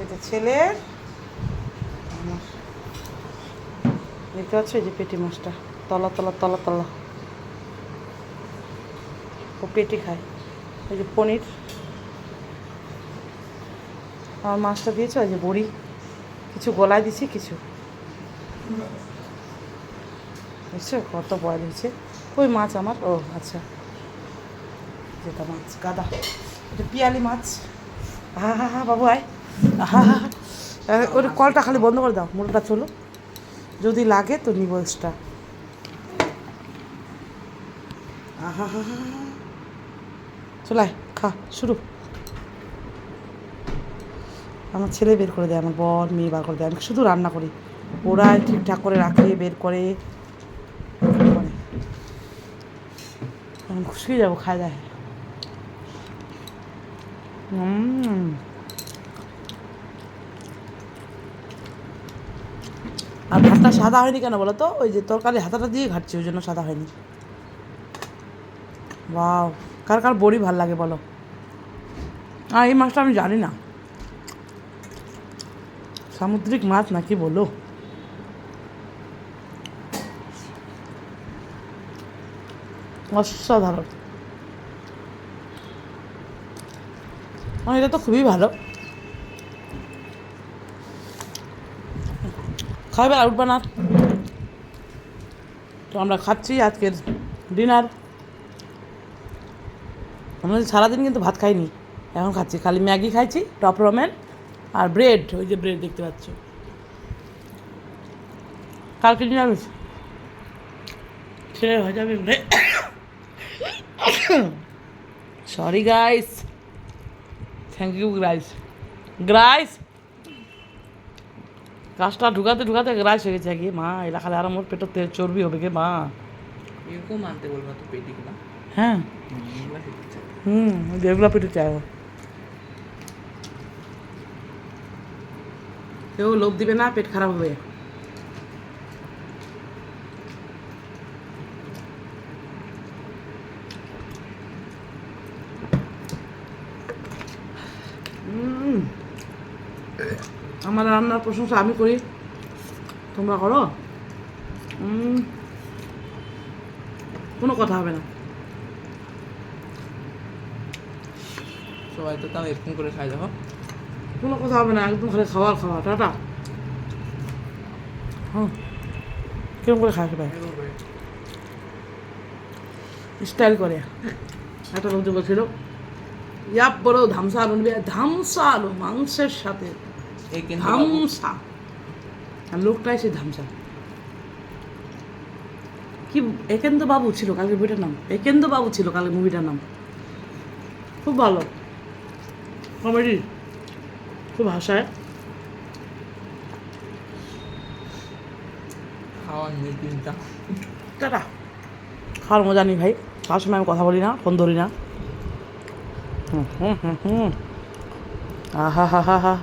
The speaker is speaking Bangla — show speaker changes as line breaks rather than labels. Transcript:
এটা ছেলের, আমার দেখতে পাচ্ছ এই যে পেটি মাছটা, তলা তলা তলা তলা, ও পেটি খায়। এই যে পনির, আমার মাছটা দিয়েছো, এই যে বড়ি, কিছু গলায় দিছি, কিছু বুঝছো কত বয়ল হয়েছে। ওই মাছ আমার, ও আচ্ছা, যেটা মাছ গাদা, এটা পিয়ালি মাছ। হা হা হা বাবু আয়, হা হা হা, ওর কলটা খালি বন্ধ করে দাও, মোটরটা চলো, যদি লাগে তো নিব এক্সট্রা। আহা হা হা, চলে খা শুরু। আমার ছেলে বের করে দেয়, আমার বর মেয়ে বার করে দেয়, আমি শুধু রান্না করি, ওরা ঠিকঠাক করে রাখে, বের করে, আমি খুশি যাবো, খায় দেয়। আর ভাতটা সাদা হয়নি কেন বলো তো, ওই যে তরকারি হাতাটা দিয়ে ঘাটছি, ওই জন্য সাদা হয়নি। বাও, কার কার বড়ি ভাল লাগে বলো। আর এই মাছটা আমি জানি না, সামুদ্রিক মাছ নাকি বলো, অসাধারণ। এটা তো খুবই ভালো। খাবে আর উঠবে না। তো আমরা খাচ্ছি আজকের ডিনার। আমরা সারাদিন কিন্তু ভাত খাইনি, এখন খাচ্ছি, খালি ম্যাগি খাইছি, টপ রমেন আর ব্রেড, ওই যে ব্রেড দেখতে পাচ্ছ। কালকে নিরামিষ, ছেলে হয়ে যাবে। Sorry guys, thank you guys. গ্রাইস গাছটা ঢুকাতে ঢুকাতে গ্রাইস হয়ে গেছে গিয়ে, মা এলা খালে আর মোর পেটের তেল চর্বি হবে গে মা।
এরকম আনতে বলবো তো পেটিগুলো।
হ্যাঁ যেগুলো পেটে চাই, কেউ লোভ দিবে না, পেট খারাপ হবে। আমার রান্নার প্রশংসা আমি করি, তোমরা করো, কোনো কথা হবে না।
সবাই তো তাও এরকম করে খাই, দেখো
কোনো কথা হবে না, একদম খালি খাওয়ার খাওয়া। টাটা। হ্যাঁ, কিরকম করে খায় সবাই স্টাইল করে। একটা লোক যে বলছিল ইয়াপ বড় ধামসা আলু নিবি, ধামসা আলু মাংসের সাথে,
এই কিন্তু
ধামসা, আর লোকটাই সে ধামসা। কি একেন্দ্র বাবু ছিল কালকে মুভিটার নাম, একেন্দ্র বাবু ছিল কালকে মুভিটার নাম, খুব ভালো কমেডি, খুব হাসায়।
খাওয়ার নেই চিন্তা।
টাটা। খাওয়ার মজা নেই ভাই, খাওয়ার সময় আমি কথা বলি না, ফোন ধরি না। আহা হা হা হা।